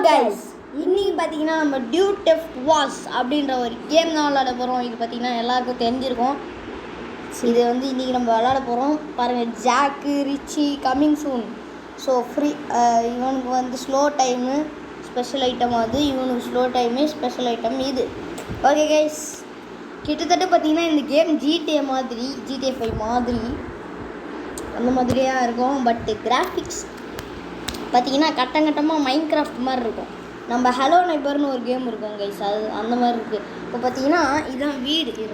Guys, இன்னைக்கு பார்த்தீங்கன்னா நம்ம டியூ டெஃப்ட் வாஸ் அப்படின்ற ஒரு கேம் தான் விளாட போகிறோம். இது பார்த்தீங்கன்னா எல்லாருக்கும் தெரிஞ்சிருக்கும். இது வந்து இன்றைக்கி நம்ம விளாட போகிறோம். பாருங்கள், Jack Richie coming soon. So free இவனுக்கு வந்து ஸ்லோ டைமு ஸ்பெஷல் ஐட்டம், அது இவனுக்கு ஸ்லோ டைமு ஸ்பெஷல் ஐட்டம் இது. ஓகே கைஸ், கிட்டத்தட்ட பார்த்தீங்கன்னா இந்த கேம் ஜிடிஏ 5 மாதிரி அந்த மாதிரியாக இருக்கும். பட் கிராஃபிக்ஸ் பார்த்தீங்கன்னா கட்டமாக மைண்ட் கிராஃப்ட் மாதிரி இருக்கும். நம்ம ஹலோ நெய்பர்னு ஒரு கேம் இருக்கும் கைஸ், அது அந்த மாதிரி இருக்குது. இப்போ பார்த்தீங்கன்னா இதுதான் வீடு. வீடு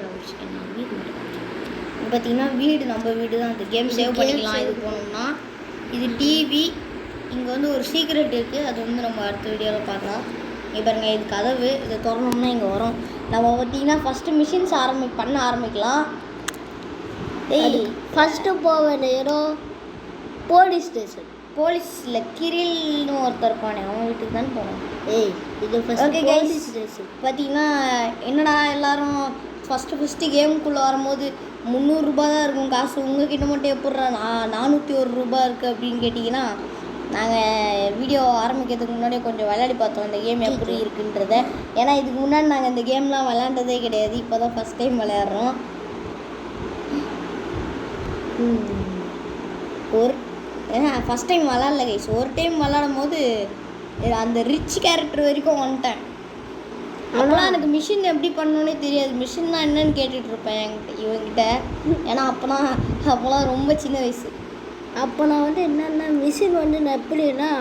பார்த்தீங்கன்னா வீடு நம்ம வீடு தான். அந்த கேம் சேவ் பண்ணிக்கலாம். இது போனோம்னா இது டிவி. இங்கே வந்து ஒரு சீக்ரெட் இருக்குது, அது வந்து நம்ம அடுத்த வீடியோவில் பார்க்கலாம். இங்கே பாருங்க, இது கதவு. இதை திறந்தோம்னா இங்கே வரும். நம்ம பார்த்தீங்கன்னா ஃபஸ்ட்டு மிஷின்ஸ் பண்ண ஆரம்பிக்கலாம். ஃபஸ்ட்டு போக நேரம் போலீஸ் ஸ்டேஷன். போலீஸில் கிரில்னு ஒருத்தர் இருப்பானே, அவன் வீட்டுக்கு தான் போனோம். இது ஓகே போலீஸ் ஸ்டேஷன். பார்த்தீங்கன்னா என்னடா எல்லோரும் ஃபஸ்ட்டு கேமுக்குள்ளே வரும்போது 300 ரூபா தான் இருக்கும் காசு, உங்ககிட்ட மட்டும் எப்பட்றா 401 ரூபா இருக்குது அப்படின்னு கேட்டிங்கன்னா, நாங்கள் வீடியோ ஆரம்பிக்கிறதுக்கு முன்னாடியே கொஞ்சம் விளையாடி பார்த்தோம் இந்த கேம் எப்படி இருக்குன்றத. ஏன்னா இதுக்கு முன்னாடி நாங்கள் இந்த கேம்லாம் விளையாண்டதே கிடையாது, இப்போ தான் ஃபஸ்ட் டைம் விளையாடுறோம். ஃபஸ்ட் டைம் விளாட்ல கைஸ். ஒரு டைம் விளாடும் போது அந்த ரிச் கேரக்டர் வரைக்கும் வந்துட்டேன். அப்போலாம் எனக்கு மிஷின் எப்படி பண்ணணுன்னே தெரியாது. மிஷின்னா என்னன்னு கேட்டுட்ருப்பேன் இவங்கிட்ட. ஏன்னா அப்போலாம் ரொம்ப சின்ன வயசு. அப்போ நான் வந்து என்னென்ன மிஷின் வந்து நான் எப்படின்னா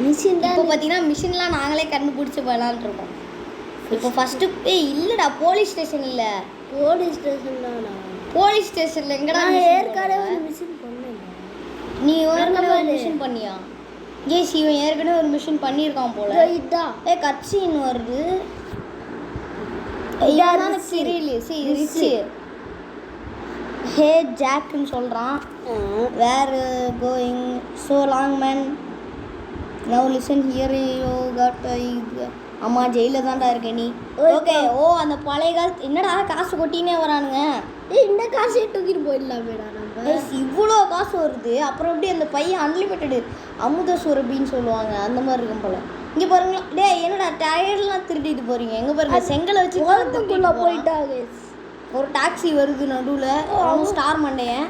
மிஷின் தான். இப்போ பார்த்தீங்கன்னா மிஷின்லாம் நாங்களே கண்டுபிடிச்சி விளாண்டுருக்கோம். இப்போ ஃபஸ்ட்டு இல்லைடா, போலீஸ் ஸ்டேஷன் இல்லை, போலீஸ் ஸ்டேஷன் தானா? போலீஸ் ஸ்டேஷனில் எங்கடா ஏற்கனவே ஒரு மிஷின் பண்ணேன். நீ ஏற்கனவே ஒரு மிஷின் பண்ணியா? ஏஸ், இவன் ஏற்கனவே ஒரு மிஷின் பண்ணியிருக்கான் போல. இதுதான் கட்சின்னு வருது. ரிச்சு ஹே ஜாக்குன்னு சொல்கிறான். Where going so long man now listen here you cut. அம்மா ஜெயிலில் தான்டா இருக்க நீ. ஓகே. அந்த பழைய காலத்து என்னடா காசு கொட்டினே வரானுங்க. இந்த காசையே தூக்கிட்டு போயிடலாமேடா நம்ம. இவ்வளோ காசு வருது, அப்புறம் எப்படி அந்த பையன் அன்லிமிட்டடு அமுத சுரபின்னு சொல்லுவாங்க, அந்த மாதிரி இருக்கும் போல. இங்கே பாருங்களா, என்னடா டயர்லாம் திருட்டிட்டு போகிறீங்க? எங்கே பாருங்க, செங்கலை வச்சு போயிட்டாங்க. ஒரு டாக்ஸி வருது நடுவில், அவன் ஸ்டார் மண்டையன்,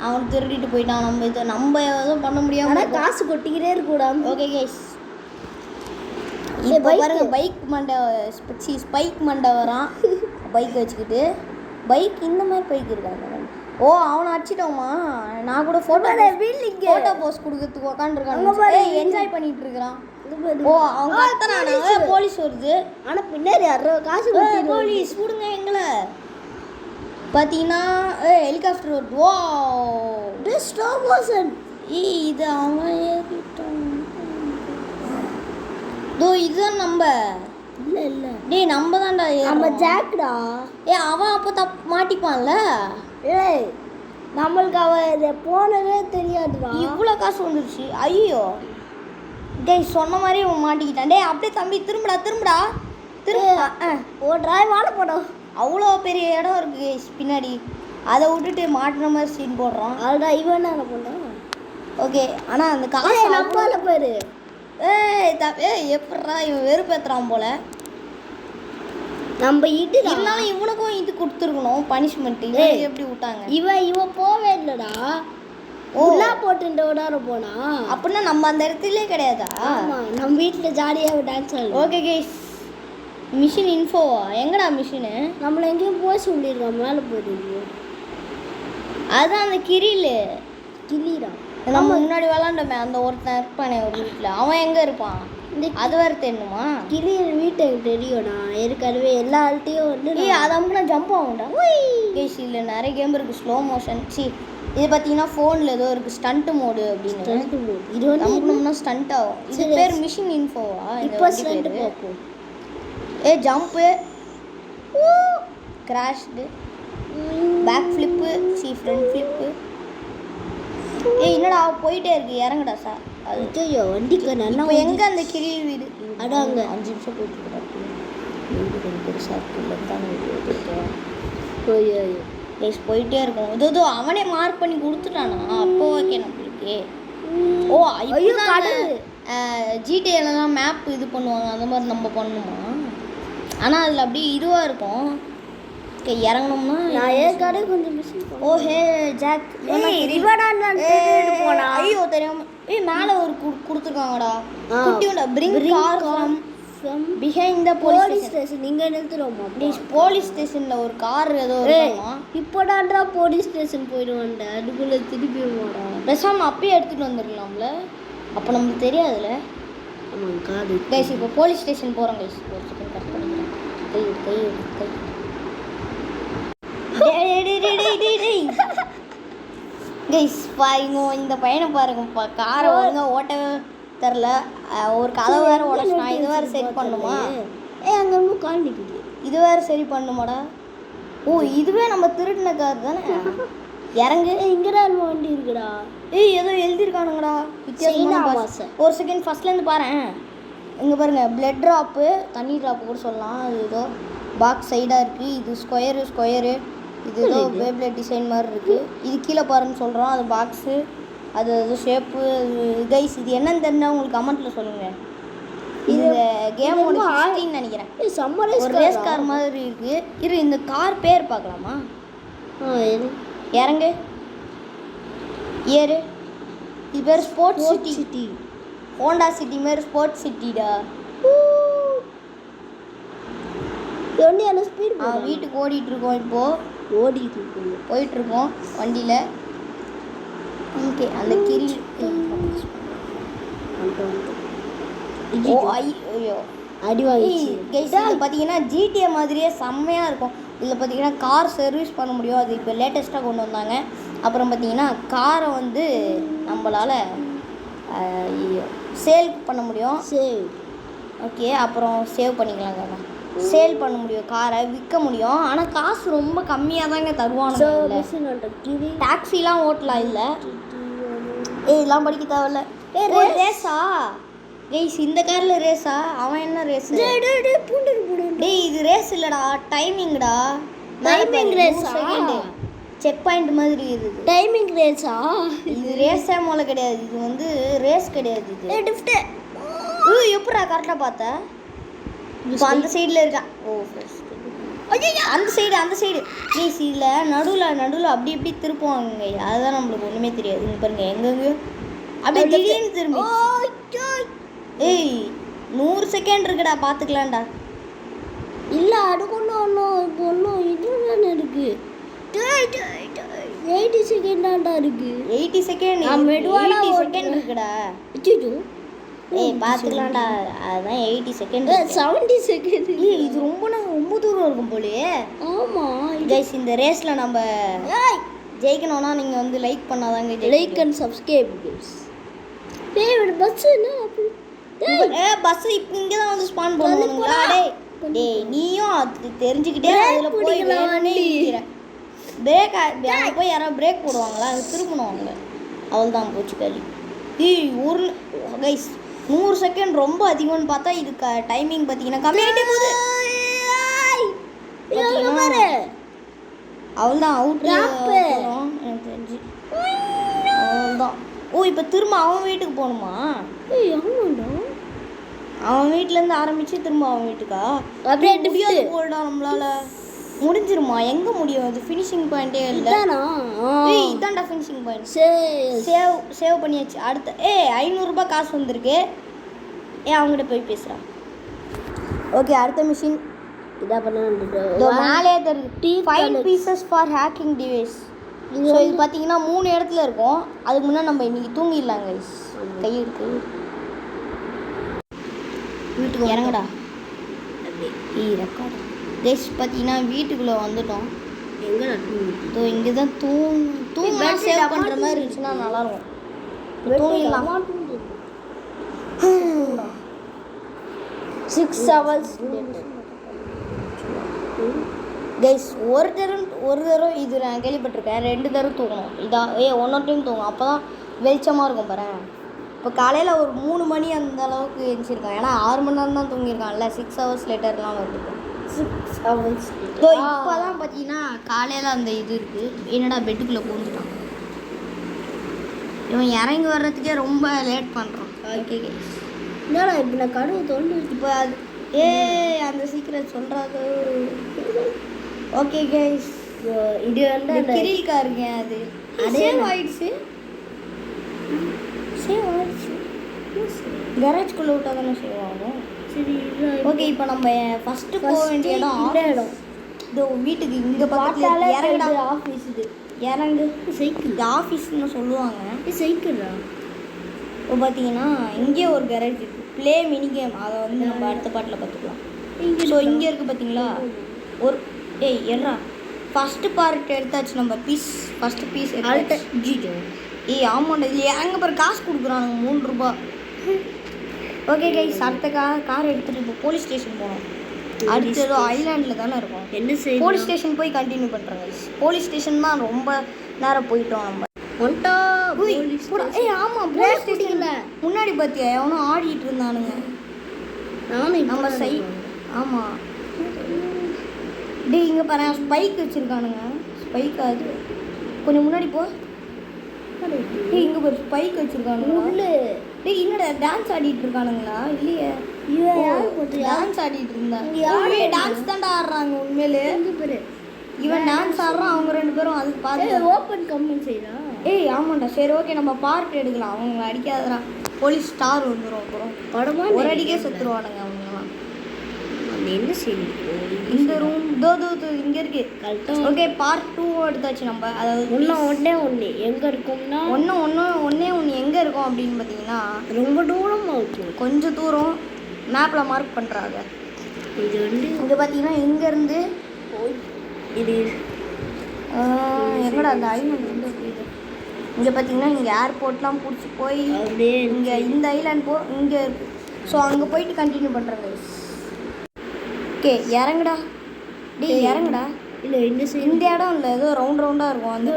அவன் திருட்டிட்டு போயிட்டான். நம்ம எதுவும் பண்ண முடியாமல் காசு கொட்டிக்கிட்டே இருக்கக்கூடாது. ஓகே கைஸ், இப்போ பாருங்க பைக் மண்டை வரான். பைக் வச்சுக்கிட்டு இந்த மாதிரி பைக் இருக்காங்க. அவனை அடிச்சிட்டோமா? நான் கூட ஃபோட்டோ போஸ் கொடுக்கறதுக்கு உட்காந்துருக்காங்க, என்ஜாய் பண்ணிட்டு இருக்கிறான். அவங்க போலீஸ் வருது. ஆனால் பின்னாடி யாரோ காசு போலீஸ் விடுங்க எங்களை. பார்த்தீங்கன்னா ஹெலிகாப்டர் வருது. Slow motion. இது அவன் ஏறிட்டான். இதுதான் நம்ம இல்லை நம்ம தான்டா, நம்ம ஜாக்டா. அவன் அப்போ மாட்டிப்பான்ல. நம்மளுக்கு அவன் போனதே தெரியாதுடா. இவ்வளோ காசு வந்துருச்சு. ஐயோ சொன்ன மாதிரி அவன் மாட்டிக்கிட்டான். அப்படியே தம்பி திரும்புடா. ஓ டிரைவான போடும். அவ்வளோ பெரிய இடம் இருக்கு பின்னாடி, அதை விட்டுட்டு மாட்டின மாதிரி சீன் போடுறான். அதுதான் இவன் என்ன பண்ணுறான். ஓகே, ஆனால் அந்த காசு நம்பால பேர். எப்படா இவன் வெறுப்பேற்றுறான் போல. நம்ம இருந்தாலும் இவனுக்கும் இது கொடுத்துருக்கணும் பனிஷ்மெண்ட். எப்படி விட்டாங்க? இவன் போவே இல்லைடா. போட்டு விடார போனா அப்படின்னா நம்ம அந்த இடத்துலயே கிடையாதா? நம்ம வீட்டில் ஜாலியாக டான்ஸ் ஆடலாம். ஓகே கைஸ், மிஷின் இன்ஃபோவா? எங்கடா மிஷினு? நம்மளை எங்கேயும் போய் சொல்லிடுறோம், மேலே போயிடுவோம். அதுதான் அந்த கிளிடா. நம்ம முன்னாடி விளாண்டோமே, அந்த ஒருத்தன் இருப்பானே ஒரு வீட்டில், அவன் எங்கே இருப்பான்? அது வேறு தெரியணுமா? கிளி வீட்டை தெரியும்ண்ணா. ஏற்கனவே எல்லா ஆள்கிட்டையும் வந்து அது அமுக்குனா ஜம்ப் ஆகும்டா. கைஸ், இல்லை நிறைய கேம் இருக்குது. Slow motion. இது பார்த்தீங்கன்னா ஃபோனில் ஏதோ இருக்குது ஸ்டண்ட் மோடு அப்படின்னு. இது வந்து அமுக்கணும்னா ஸ்டண்ட் ஆகும். இது பேர் மிஷின் இன்ஃபோவா? இப்போ ஸ்டண்ட் பார்ப்போம். Jump, crashed, back flip, front flip. என்னடா போயிட்டே இருக்கு, இறங்குடா சார். அது வண்டிக்கு நல்லா. இப்போ எங்கே அந்த கிளியில் வீடு? அதான் அங்கே 5 நிமிஷம் போயிட்டு இருக்கா. வீடு கொஞ்சம் பெருசாக இருக்குல்ல தான். போயிட்டே இருக்கும். இதோ அவனே மார்க் பண்ணி கொடுத்துட்டானா? அப்போ ஓகே நம்மளுக்கு. ஓ ஐயோ, ஐயோ கடல். ஜிடிஏலலாம் மேப் இது பண்ணுவாங்க அந்த மாதிரி நம்ம பண்ணணுமா? ஆனால் அதில் அப்படியே இதுவாக இருக்கும். ஓகே இறங்கணும்னா நான் ஏற்கனவே கொஞ்சம் மிஷின் ஓ ஹே ஜாக் போனா ஐயோ தெரியாம மேலே ஒரு கொடுத்துருக்காங்கடா ஆ. குட்டியோட bring car from behind the police police station இங்க நிறுத்துறோமா போலீஸ் ஸ்டேஷனில் ஒரு கார் ஏதோ இருக்குமா. இப்போடான்றா போலீஸ் ஸ்டேஷன் போயிடுவான்டா அதுக்குள்ள திருப்பி போடா பேசாமல் அப்பயே எடுத்துகிட்டு வந்துடலாம்ல, அப்போ நம்மளுக்கு தெரியாதுல்ல. ஆமாம் காது கைஸ் இப்போ போலீஸ் ஸ்டேஷன் போகிறோம் கைஸ். ஒரு செகண்ட் கட் பண்ணிக்கிறேன். கை கைஸ் பாருங்க இந்த பையனை பாருங்கப்பா, காரை ஒழுங்கா ஓட்டவே தெரில. ஒரு கதவை வேறு உடச்சுனா இது வேறு சரி பண்ணுமா? அங்கே ரொம்ப கால் நிற்குது இது வேறு சரி பண்ணுமாடா? ஓ இதுவே நம்ம திருடின கார் தானே. இறங்கு இங்கடா வண்டி இருக்குடா ஏதோ எழுதியிருக்கானுங்கடா வித்தியாசமான பாஸ். ஒரு செகண்ட் ஃபர்ஸ்ட்லேருந்து பாரு. இங்கே பாருங்க பிளட் ட்ராப்பு தண்ணி ட்ராப்பு கூட சொல்லலாம். அது ஏதோ பாக்ஸ் சைடாக இருக்குது. இது ஸ்கொயரு இது ஏதோ பேப்ளேட் டிசைன் மாதிரி இருக்குது. இது கீழே பாருன்னு சொல்கிறோம். அது பாக்ஸு அது ஷேப்பு. கைஸ் இது என்னன்னு தெரிஞ்சால் உங்களுக்கு கமெண்ட்டில் சொல்லுங்கள். இந்த கேமோட ஹிஸ்ட்ரின்னு நினைக்கிறேன். ஒரு ரேஸ் கார் மாதிரி இருக்குது. இந்த கார் பேர் பார்க்கலாமா? இறங்கு ஏறு. இது பேர் ஸ்போர்ட்ஸ் சிட்டி. ஹோண்டா சிட்டி மாதிரி ஸ்போர்ட்ஸ் சிட்டிடா. வீட்டுக்கு ஓடிட்டு இருக்கோம். இப்போ போயிட்டு இருக்கோம் வண்டியில். ஓகே அந்த கிரி ஓ ஐயோ அடி வாங்கி கைஸ் இது பார்த்தீங்கன்னா ஜிடிஏ மாதிரியே செம்மையாக இருக்கும். இதில் பார்த்தீங்கன்னா கார் சர்வீஸ் பண்ண முடியும். அது இப்போ லேட்டஸ்ட்டாக கொண்டு வந்தாங்க. அப்புறம் பார்த்தீங்கன்னா காரை வந்து நம்மளால் சேல் பண்ண முடியும். ஓகே அப்புறம் சேவ் பண்ணிக்கலாங்க. சேல் பண்ண முடியும், காரை விற்க முடியும். ஆனால் காசு ரொம்ப கம்மியாக தாங்க தருவானுங்க. டாக்ஸிலாம் ஓட்டலாம். இல்லை இதெல்லாம் படிக்க தேவையில்ல. ரேஸா கைஸ் இந்த காரில் ரேஸா? அவன் என்ன ரேஸ்? டேய் இது ரேஸ் இல்லைடா, டைமிங்டா. டைமிங் ரேஸா? செக் பாயிண்ட் மாதிரி இருக்குது. டைமிங் ரேஸா? இது ரேஸே மூல கிடையாது. இது வந்து ரேஸ் கிடையாது. இது எப்படா கரெக்டாக பார்த்த? இப்போ அந்த சைடில் இருக்கா? ஓ அந்த சைடு ப்ளீஸ். இதில் நடுவில் அப்படி இப்படி திருப்புவாங்க. அதுதான் நம்மளுக்கு ஒன்றுமே தெரியாது. இங்கே பாருங்க எங்கெங்கேயோ அப்படியே திடீர்னு திரும்பி. ஏய் 100 செகண்ட் இருக்குடா, பார்த்துக்கலாம்டா. இல்லை அதுக்கு ஒன்றும் இது தானே இருக்குது. 80 செகண்டாண்டா இருக்குது. 80 செகண்ட் இருக்குடா. ஏய் பார்த்துக்கலாம்டா. அதுதான் 80 செகண்ட். 70 செகண்ட். இது ரொம்ப தூரம் இருக்கும் போலயே. ஆமாம் கைஸ் இந்த ரேஸில் நம்ம ஜெயிக்கணும்னா நீங்கள் வந்து லைக் பண்ணாதாங்க. Like and subscribe guys. Bus என்ன பஸ் இப்போ இங்கே தான் வந்து ஸ்பான் பண்ணுவானுங்களா? டேய் நீயும் அது தெரிஞ்சுக்கிட்டே அதில் போய் பிரேக் அங்கே போய் யாராவது பிரேக் போடுவாங்களா? அது திரும்பணுவாங்க. அவள் தான் போச்சு களி. ஒரு கைஸ் 100 செகண்ட் ரொம்ப அதிகம்னு பார்த்தா இது டைமிங் பார்த்தீங்கன்னா கம்மியாகிட்டே போகுது. அவள் தான் அவுட் எனக்கு தெரிஞ்சு. அவள் தான். ஓ இப்போ திரும்ப அவன் வீட்டுக்கு போகணுமா? அவன் வீட்டிலேருந்து ஆரம்பித்து திரும்ப அவன் வீட்டுக்கா? அப்படியே முடியாது போல்டா நம்மளால. முடிஞ்சிருமா? எங்கே முடியும்? அது ஃபினிஷிங் பாயிண்ட்டே இல்லை. இதான்டா ஃபினிஷிங் பாயிண்ட். சேவ் பண்ணியாச்சு. அடுத்த 500 காசு வந்திருக்கு. அவங்ககிட்ட போய் பேசுகிறான். ஓகே அடுத்த மிஷின் இதாக பண்ண மேலே தெரியுது. 5 pieces for hacking device. So இது பார்த்தீங்கன்னா 3 இடத்துல இருக்கும். அதுக்கு முன்னே நம்ம இன்றைக்கி தூங்கிடலாம் கைஸ். கை இருக்கு வீட்டுக்கு இறங்கடா. ரெக்கார்டு கைஸ் பார்த்தீங்கன்னா வீட்டுக்குள்ளே வந்துட்டோம். எங்கே இங்கே தான் தூங்கலாம். சேவ் பண்ணுற மாதிரி இருந்துச்சுன்னா நல்லாயிருக்கும். தூங்கிடலாம். 6 hours கைஸ் ஒரு தரம் இது நான் கேள்விப்பட்டிருக்கேன். 2 தரம் தூங்கணும். இதான் ஒன்னொரு டைம் தூங்கணும். அப்போ தான் வெளிச்சமாக இருக்கும் பாரு. இப்போ காலையில் ஒரு 3 மணி அந்த அளவுக்கு எழுந்திருக்கான். ஏன்னா 6 மணி நேரம் தான் தூங்கியிருக்கான்ல. 6 hours லேட்டர்லாம் வருது. 6 hours இப்போ தான் பார்த்தீங்கன்னா காலையில் அந்த இது இருக்குது. என்னடா பெட்டுக்குள்ளே பூந்துட்டான். இவன் இறங்கி வர்றதுக்கே ரொம்ப லேட் பண்ணுறான். Okay guys. என்னடா இப்போ நான் கடுவு தோண்டு இப்போ அது அந்த சீக்கிரம் சொல்கிறாங்க. Okay guys. இது வந்து அந்த கிரில்கா இருக்கேன் அது சேவ் ஆயிடுச்சு. கரேஜ்குள்ளே விட்டா தானே சேவ் ஆகும். சரி ஓகே இப்போ நம்ம ஃபஸ்ட்டு போக வேண்டிய இடம் இந்த இடம் இதோ வீட்டுக்கு இங்கே பக்கத்தில் பார்த்தாலே இறங்குடா. ஆஃபீஸ் இது இறங்கு. சைக்கிள் இது ஆஃபீஸ்னு சொல்லுவாங்க. சைக்கிள்ரா. இப்போ பார்த்தீங்கன்னா இங்கே ஒரு கேரேஜ் இருக்குது. ப்ளே மினி கேம் அதை வந்து நம்ம அடுத்த பாட்டில் பார்த்துக்கலாம். ஸோ இங்கே இருக்குது பார்த்தீங்களா ஒரு என்ன ஃபஸ்ட்டு பார்ட் எடுத்தாச்சு. நம்ம ஃபஸ்ட்டு பீஸ் எடுத்தாச்சு. ஆமாண்டா இது எங்கே பாரு காசு கொடுக்குறானுங்க 3 ரூபா. ஓகே கைஸ் அடுத்த கார் எடுத்துகிட்டு இப்போ போலீஸ் ஸ்டேஷன் போகணும். அடுத்து ஏதோ ஐலாண்டில் தானே இருக்கும். என்ன செய்ய போலீஸ் ஸ்டேஷன் போய் கண்டினியூ பண்ணுறோம் கைஸ். போலீஸ் ஸ்டேஷன் தான் ரொம்ப நேரம் போயிட்டோம் நம்ம. ஆமாம் போலீஸ் ஸ்டேஷனில் முன்னாடி பார்த்தியா எவனும் ஆடிட்டு இருந்தானுங்க. நானும் நம்ம ஆமாம் டே இங்கே பாரு ஸ்பைக் வச்சுருக்கானுங்க. ஸ்பைக் அது கொஞ்சம் முன்னாடி போ. இங்கே ஒரு ஸ்பைக் வச்சுருக்கானுங்க. டேய் என்னடா டான்ஸ் ஆடிட்டு இருக்கானுங்களா? இல்லையே டான்ஸ் ஆடிட்டு இருந்தாங்க. டான்ஸ் தான்டா ஆடுறாங்க உண்மையிலே. இவன் டான்ஸ் ஆடுறான் அவங்க 2 பேரும் அதுக்கு பார்த்து ஓப்பன் கமெண்ட் செய்யறா. ஆமாண்டா சரி ஓகே நம்ம பார்ட் எடுக்கலாம். அவங்க அடிக்காதடா போலீஸ் ஸ்டார் வந்துடும். அப்புறம் படமா ஒரு அடிக்கே செத்துருவானுங்க அவங்கலாம். என்ன செய்யும் இந்த ரூம் தோ இங்கே இருக்கு. ஓகே பார்ட் 2 எடுத்தாச்சு நம்ம. அதாவது ஒன்று எங்கே இருக்கும்னா ஒன்று எங்கே இருக்கும் அப்படின்னு பார்த்தீங்கன்னா ரொம்ப தூரமாக இருக்கும். கொஞ்சம் தூரம் மேப்பில் மார்க் பண்ணுறாங்க. இது வந்து இங்கே பார்த்தீங்கன்னா இங்கேருந்து இது எங்கடா அந்த ஐலாண்ட் வந்து இருக்குது. இங்கே பார்த்தீங்கன்னா இங்கே ஏர்போர்ட்லாம் பிடிச்சி போய் அப்படியே இங்கே இந்த ஐலாண்ட் இங்கே இருக்குது. ஸோ அங்கே போயிட்டு கண்டினியூ பண்ணுறாங்க. ஓகே இறங்குடா. இறங்குடா. இல்லை இந்த இடம் இல்லை ஏதோ ரவுண்டாக இருக்கும். அந்த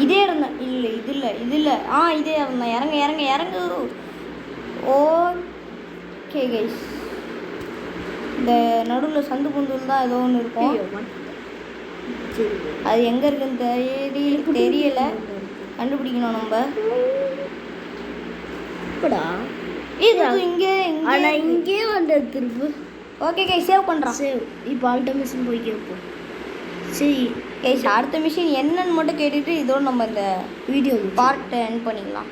இதே இடம் தான். இல்லை இது இல்லை இதே இடம் தான். இறங்கு. ஓகே கைஸ் இந்த நடுவில் சந்து பொந்துல் தான் ஏதோ ஒன்று இருக்கும். அது எங்கே இருக்குன்னு தெரியல. கண்டுபிடிக்கணும் நம்ம. இங்கே வந்து திருப்பு. ஓகே கைஸ் சேவ் பண்ணுறான். இப்போ அடுத்த மிஷின் போய் கேட்போம். சரி கைஸ் அடுத்த மிஷின் என்னன்னு மட்டும் கேட்டுட்டு இதோட நம்ம இந்த வீடியோ பார்ட் எண்ட் பண்ணிக்கலாம்.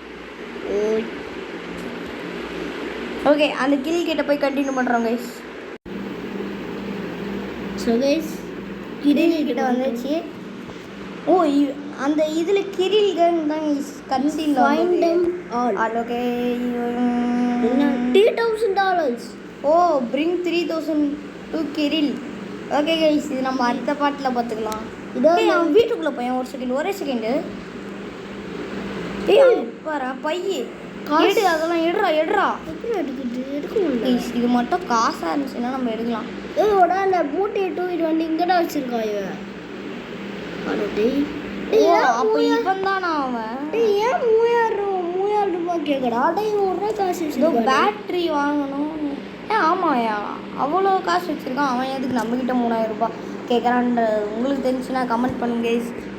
ஓகே அந்த கில் கிட்ட போய் கண்டினியூ பண்ணுறோம் கைஸ். ஸோ கைஸ் கிரில் கிட்ட வந்துச்சு. அந்த இதில் கிரில் கேங் தான் கன்சீனில் find them all. Okay $3,000. bring 3,000 to Grill. Okay guys இது நம்ம அடுத்த பாட்டில் பார்த்துக்கலாம். அவன் வீட்டுக்குள்ளே போய் ஒரே செகண்டு பாரு பைய காசு அதெல்லாம் எடுறா இது மட்டும் காசாக இருந்துச்சுன்னா நம்ம எடுக்கலாம். அந்த மூட்டை இது வந்து இங்கடா வச்சிருக்காங்க. அப்போ இவன் தானா அவன்? ஏன் 3000 ரூபாய் கேட்கடா? ஒரு காசு பேட்ரி வாங்கணும். ஆமாயா அவ்வளோ காசு வச்சுருக்கான் அவன். எதுக்கு நம்மக்கிட்ட 3000 ரூபாய் கேட்குறான்ற உங்களுக்கு தெரிஞ்சுன்னா கமெண்ட் பண்ணுங்க.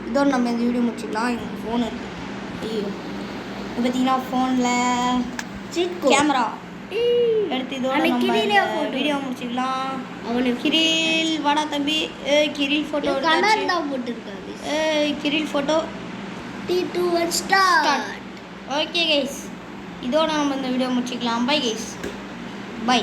இதோட நம்ம இந்த வீடியோ முடிச்சுக்கலாம். எங்கள் ஃபோனு ஐயோ இப்போ பார்த்தீங்கன்னா ஃபோனில் கேமரா எடுத்து இதோட நம்ம வீடியோ முடிச்சுக்கலாம். அவனுக்கு கிரில் வாடா தம்பி. கிரில் ஃபோட்டோ போட்டுருக்காங்க. Grill photo T2 start. Okay guys இதோட நம்ம இந்த வீடியோ முடிச்சுக்கலாம். Bye guys bye.